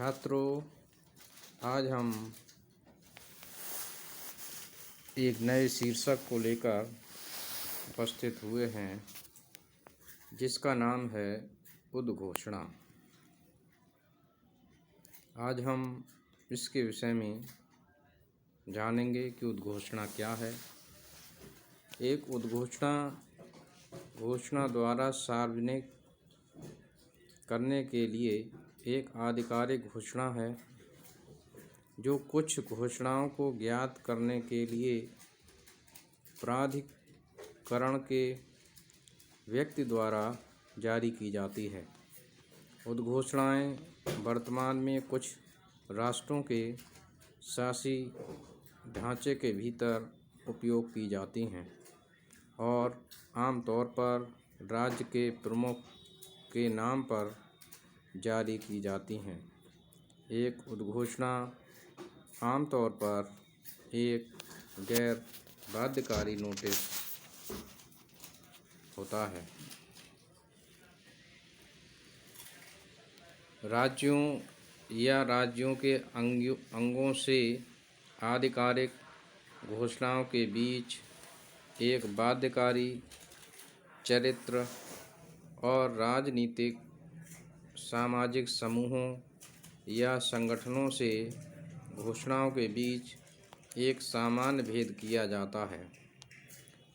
छात्रों, आज हम एक नए शीर्षक को लेकर उपस्थित हुए हैं, जिसका नाम है उद्घोषणा। आज हम इसके विषय में जानेंगे कि उद्घोषणा क्या है। एक उद्घोषणा घोषणा द्वारा सार्वजनिक करने के लिए एक आधिकारिक घोषणा है, जो कुछ घोषणाओं को ज्ञात करने के लिए प्राधिकरण के व्यक्ति द्वारा जारी की जाती है। उद्घोषणाएं वर्तमान में कुछ राष्ट्रों के शासी ढांचे के भीतर उपयोग की जाती हैं और आमतौर पर राज्य के प्रमुख के नाम पर जारी की जाती हैं। एक उद्घोषणा आमतौर पर एक गैर बाध्यकारी नोटिस होता है। राज्यों या राज्यों के अंगों से आधिकारिक घोषणाओं के बीच एक बाध्यकारी चरित्र और राजनीतिक सामाजिक समूहों या संगठनों से घोषणाओं के बीच एक सामान्य भेद किया जाता है,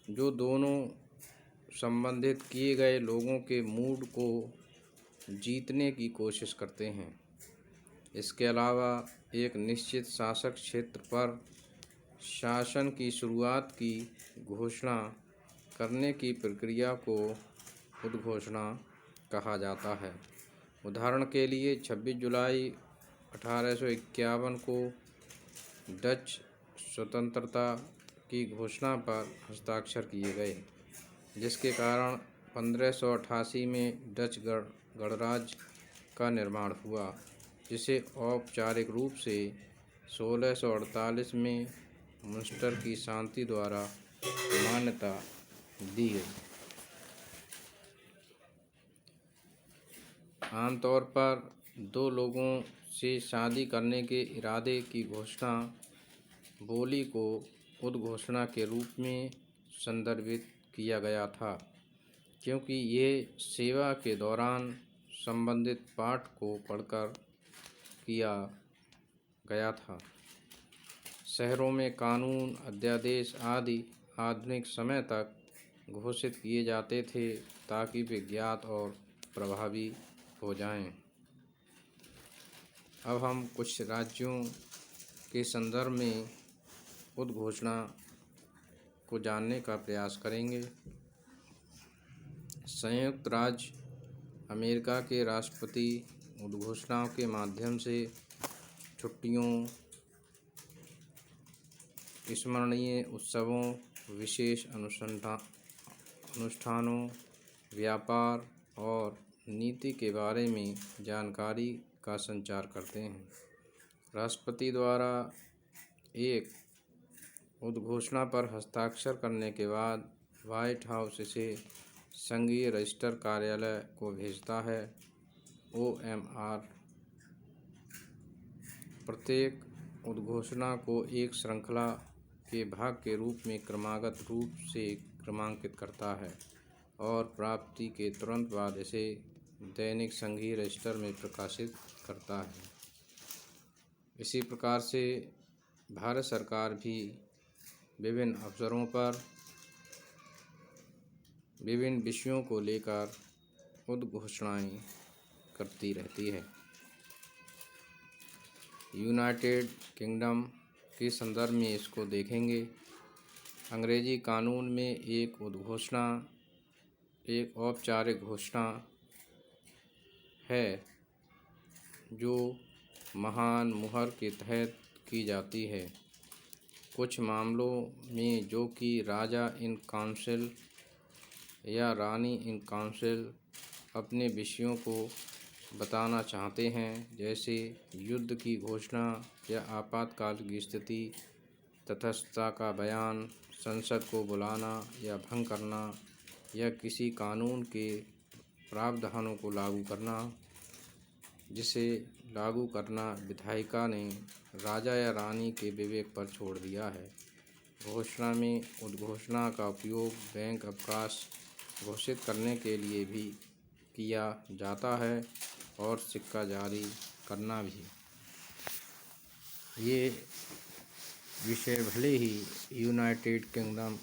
जो दोनों संबंधित किए गए लोगों के मूड को जीतने की कोशिश करते हैं। इसके अलावा एक निश्चित शासक क्षेत्र पर शासन की शुरुआत की घोषणा करने की प्रक्रिया को उद्घोषणा कहा जाता है। उदाहरण के लिए 26 जुलाई 1851 को डच स्वतंत्रता की घोषणा पर हस्ताक्षर किए गए, जिसके कारण 1588 में डच गणराज्य का निर्माण हुआ, जिसे औपचारिक रूप से 1648 में मुंस्टर की शांति द्वारा मान्यता दी गई। आमतौर पर दो लोगों से शादी करने के इरादे की घोषणा बोली को उद्घोषणा के रूप में संदर्भित किया गया था, क्योंकि ये सेवा के दौरान संबंधित पाठ को पढ़कर किया गया था। शहरों में कानून, अध्यादेश आदि आधुनिक समय तक घोषित किए जाते थे, ताकि वे ज्ञात और प्रभावी हो जाएं। अब हम कुछ राज्यों के संदर्भ में उद्घोषणा को जानने का प्रयास करेंगे। संयुक्त राज्य अमेरिका के राष्ट्रपति उद्घोषणाओं के माध्यम से छुट्टियों, स्मरणीय उत्सवों, विशेष अनुष्ठानों, व्यापार और नीति के बारे में जानकारी का संचार करते हैं। राष्ट्रपति द्वारा एक उद्घोषणा पर हस्ताक्षर करने के बाद व्हाइट हाउस इसे संघीय रजिस्टर कार्यालय को भेजता है। OMR प्रत्येक उद्घोषणा को एक श्रृंखला के भाग के रूप में क्रमागत रूप से क्रमांकित करता है और प्राप्ति के तुरंत बाद इसे दैनिक संघीय रजिस्टर में प्रकाशित करता है। इसी प्रकार से भारत सरकार भी विभिन्न अवसरों पर विभिन्न विषयों को लेकर उद्घोषणाएं करती रहती है। यूनाइटेड किंगडम के संदर्भ में इसको देखेंगे। अंग्रेजी कानून में एक उद्घोषणा एक औपचारिक घोषणा है, जो महान मुहर के तहत की जाती है। कुछ मामलों में, जो कि राजा इन काउंसिल या रानी इन काउंसिल अपने विषयों को बताना चाहते हैं, जैसे युद्ध की घोषणा या आपातकाल की स्थिति, तटस्थता का बयान, संसद को बुलाना या भंग करना, या किसी कानून के प्रावधानों को लागू करना, जिसे लागू करना विधायिका ने राजा या रानी के विवेक पर छोड़ दिया है। घोषणा में उद्घोषणा का उपयोग बैंक अवकाश घोषित करने के लिए भी किया जाता है और सिक्का जारी करना भी। ये विषय भले ही यूनाइटेड किंगडम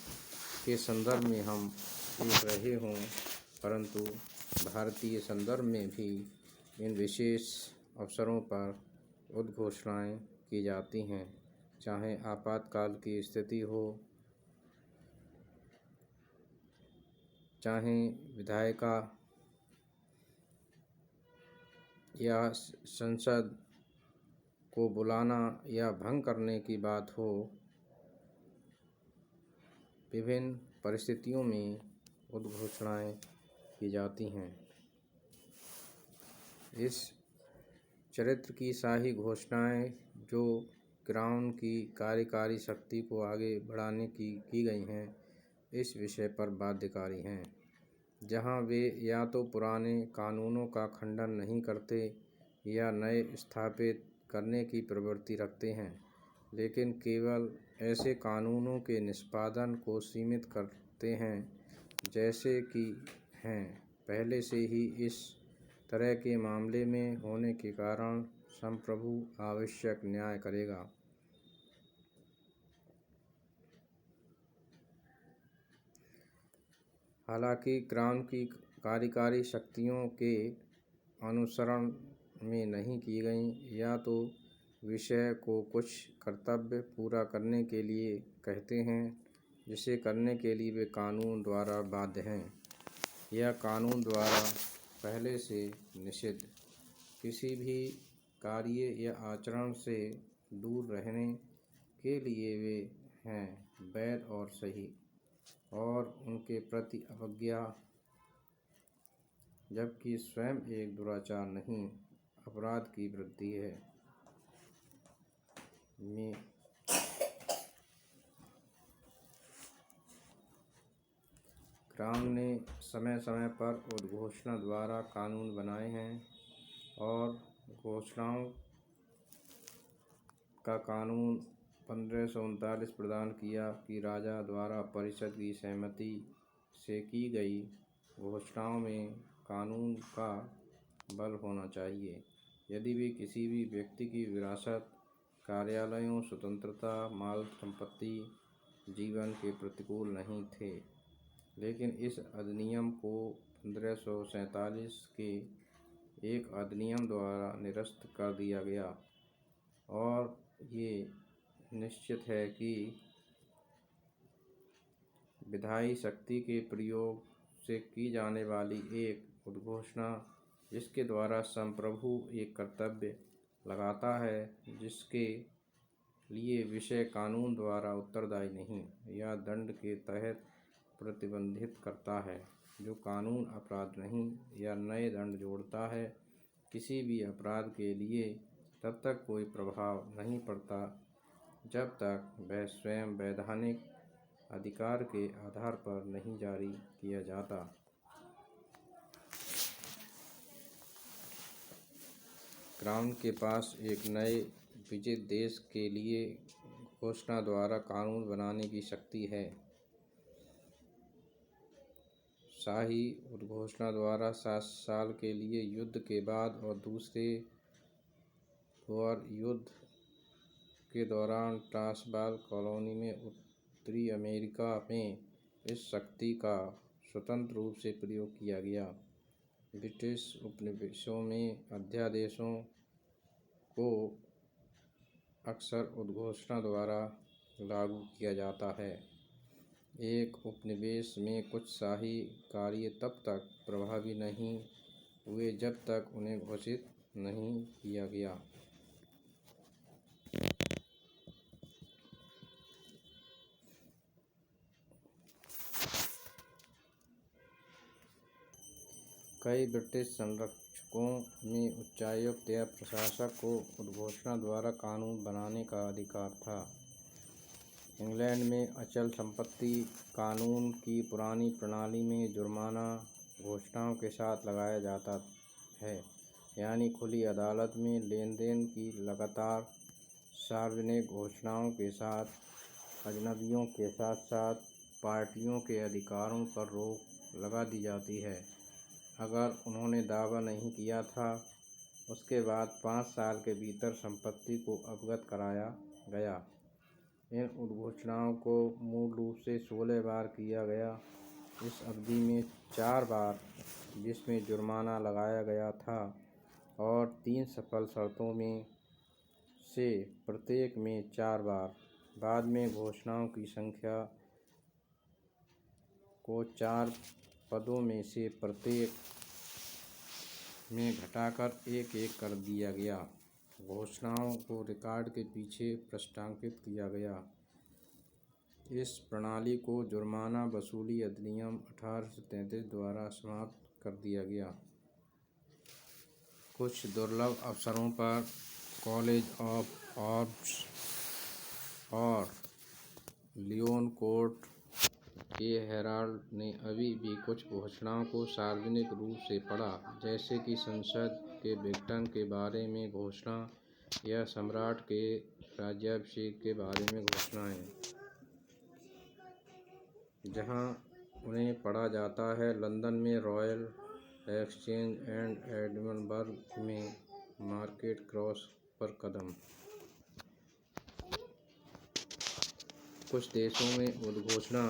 के संदर्भ में हम देख रहे हों, परंतु भारतीय संदर्भ में भी इन विशेष अवसरों पर उद्घोषणाएं की जाती हैं, चाहे आपातकाल की स्थिति हो, चाहे विधायिका या संसद को बुलाना या भंग करने की बात हो। विभिन्न परिस्थितियों में उद्घोषणाएं की जाती हैं। इस चरित्र की शाही घोषणाएं जो क्राउन की कार्यकारी शक्ति को आगे बढ़ाने की गई हैं, इस विषय पर बाध्यकारी हैं, जहां वे या तो पुराने कानूनों का खंडन नहीं करते या नए स्थापित करने की प्रवृत्ति रखते हैं, लेकिन केवल ऐसे कानूनों के निष्पादन को सीमित करते हैं जैसे कि हैं पहले से ही इस तरह के मामले में होने के कारण संप्रभु आवश्यक न्याय करेगा। हालांकि क्राउन की कार्यकारी शक्तियों के अनुसरण में नहीं की गई, या तो विषय को कुछ कर्तव्य पूरा करने के लिए कहते हैं जिसे करने के लिए वे कानून द्वारा बाध्य हैं, या कानून द्वारा पहले से निषिद्ध किसी भी कार्य या आचरण से दूर रहने के लिए वे हैं वैध और सही, और उनके प्रति अवज्ञा, जबकि स्वयं एक दुराचार नहीं, अपराध की वृद्धि है। में क्राउन ने समय समय पर उद्घोषणा द्वारा कानून बनाए हैं और घोषणाओं का कानून 1539 प्रदान किया कि राजा द्वारा परिषद की सहमति से की गई घोषणाओं में कानून का बल होना चाहिए, यदि वे किसी भी व्यक्ति की विरासत, कार्यालयों, स्वतंत्रता, माल संपत्ति, जीवन के प्रतिकूल नहीं थे। लेकिन इस अधिनियम को 1547 के एक अधिनियम द्वारा निरस्त कर दिया गया, और ये निश्चित है कि विधायी शक्ति के प्रयोग से की जाने वाली एक उद्घोषणा जिसके द्वारा संप्रभु एक कर्तव्य लगाता है जिसके लिए विषय कानून द्वारा उत्तरदायी नहीं या दंड के तहत प्रतिबंधित करता है, जो कानून अपराध नहीं या नए दंड जोड़ता है, किसी भी अपराध के लिए तब तक कोई प्रभाव नहीं पड़ता जब तक वह स्वयं वैधानिक अधिकार के आधार पर नहीं जारी किया जाता। क्राउन के पास एक नए विजित देश के लिए घोषणा द्वारा कानून बनाने की शक्ति है। शाही उद्घोषणा द्वारा 7 साल के लिए युद्ध के बाद और दूसरे बोअर युद्ध के दौरान ट्रांसवाल कॉलोनी में उत्तरी अमेरिका में इस शक्ति का स्वतंत्र रूप से प्रयोग किया गया। ब्रिटिश उपनिवेशों में अध्यादेशों को अक्सर उद्घोषणा द्वारा लागू किया जाता है। एक उपनिवेश में कुछ शाही कार्य तब तक प्रभावी नहीं हुए जब तक उन्हें घोषित नहीं किया गया। कई ब्रिटिश संरक्षकों में उच्चायुक्त या प्रशासक को उद्घोषणा द्वारा कानून बनाने का अधिकार था। इंग्लैंड में अचल संपत्ति कानून की पुरानी प्रणाली में जुर्माना घोषणाओं के साथ लगाया जाता है, यानी खुली अदालत में लेन देन की लगातार सार्वजनिक घोषणाओं के साथ अजनबियों के साथ साथ पार्टियों के अधिकारों पर रोक लगा दी जाती है अगर उन्होंने दावा नहीं किया था। उसके बाद 5 साल के भीतर संपत्ति को अवगत कराया गया। इन उद्घोषणाओं को मूल रूप से 16 बार किया गया। इस अवधि में 4 बार जिसमें जुर्माना लगाया गया था और 3 सफल शर्तों में से प्रत्येक में 4 बार। बाद में घोषणाओं की संख्या को 4 पदों में से प्रत्येक में घटाकर 1-1 कर दिया गया। घोषणाओं को रिकॉर्ड के पीछे प्रष्टांकित किया गया। इस प्रणाली को जुर्माना वसूली अधिनियम 1833 द्वारा समाप्त कर दिया गया। कुछ दुर्लभ अवसरों पर कॉलेज ऑफ आर्म्स और लियोन कोर्ट के हेराल्ड ने अभी भी कुछ घोषणाओं को सार्वजनिक रूप से पढ़ा, जैसे कि संसद के विघटन के बारे में घोषणा या सम्राट के राज्याभिषेक के बारे में घोषणाएं। जहां उन्हें पढ़ा जाता है, लंदन में रॉयल एक्सचेंज एंड एडिनबर्ग में मार्केट क्रॉस पर कदम। कुछ देशों में उद्घोषणा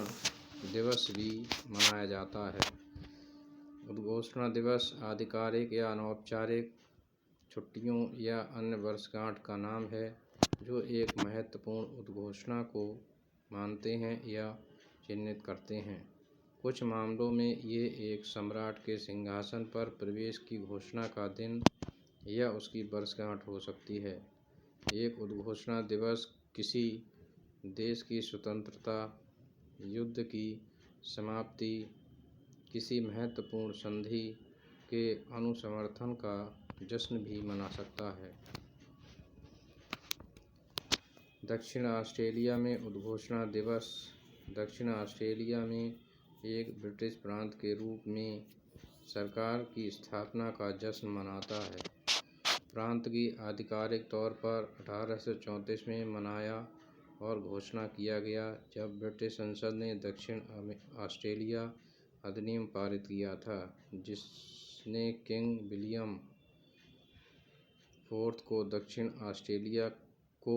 दिवस भी मनाया जाता है। उद्घोषणा दिवस आधिकारिक या अनौपचारिक छुट्टियों या अन्य वर्षगांठ का नाम है जो एक महत्वपूर्ण उद्घोषणा को मानते हैं या चिन्हित करते हैं। कुछ मामलों में ये एक सम्राट के सिंहासन पर प्रवेश की घोषणा का दिन या उसकी वर्षगांठ हो सकती है। एक उद्घोषणा दिवस किसी देश की स्वतंत्रता, युद्ध की समाप्ति, किसी महत्वपूर्ण संधि के अनुसमर्थन का जश्न भी मना सकता है। दक्षिण ऑस्ट्रेलिया में उद्घोषणा दिवस दक्षिण ऑस्ट्रेलिया में एक ब्रिटिश प्रांत के रूप में सरकार की स्थापना का जश्न मनाता है। प्रांत की आधिकारिक तौर पर 1834 में मनाया और घोषणा किया गया जब ब्रिटिश संसद ने दक्षिण ऑस्ट्रेलिया अधिनियम पारित किया था, जिसने किंग विलियम IV को दक्षिण ऑस्ट्रेलिया को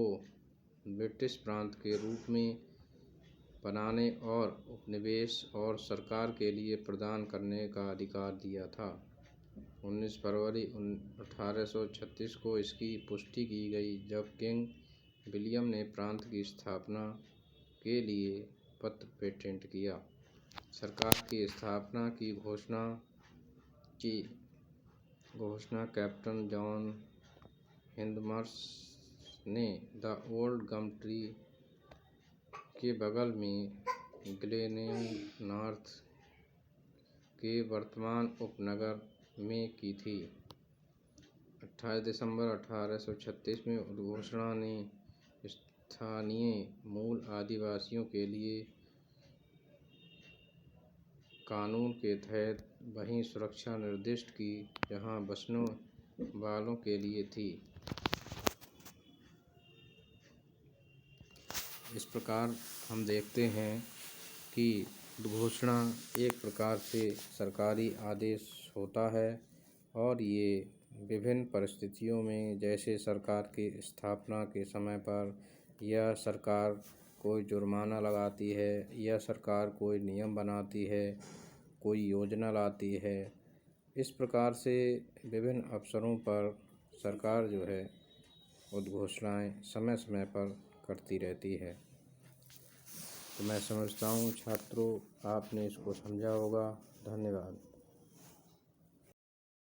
ब्रिटिश प्रांत के रूप में बनाने और उपनिवेश और सरकार के लिए प्रदान करने का अधिकार दिया था। 19 फरवरी 1836 को इसकी पुष्टि की गई जब किंग विलियम ने प्रांत की स्थापना के लिए पत्र पेटेंट किया। सरकार की स्थापना की घोषणा कैप्टन जॉन हिंदमर्श ने द ओल्ड गम ट्री के बगल में ग्लेनन नॉर्थ के वर्तमान उपनगर में की थी। 28 दिसंबर 1836 में उद्घोषणा ने स्थानीय मूल आदिवासियों के लिए कानून के तहत वही सुरक्षा निर्दिष्ट की जहां बसने वालों के लिए थी। इस प्रकार हम देखते हैं कि उद्घोषणा एक प्रकार से सरकारी आदेश होता है और ये विभिन्न परिस्थितियों में, जैसे सरकार की स्थापना के समय पर या सरकार कोई जुर्माना लगाती है या सरकार कोई नियम बनाती है, कोई योजना लाती है, इस प्रकार से विभिन्न अवसरों पर सरकार जो है उद्घोषणाएं समय समय पर करती रहती है। तो मैं समझता हूँ छात्रों आपने इसको समझा होगा। धन्यवाद।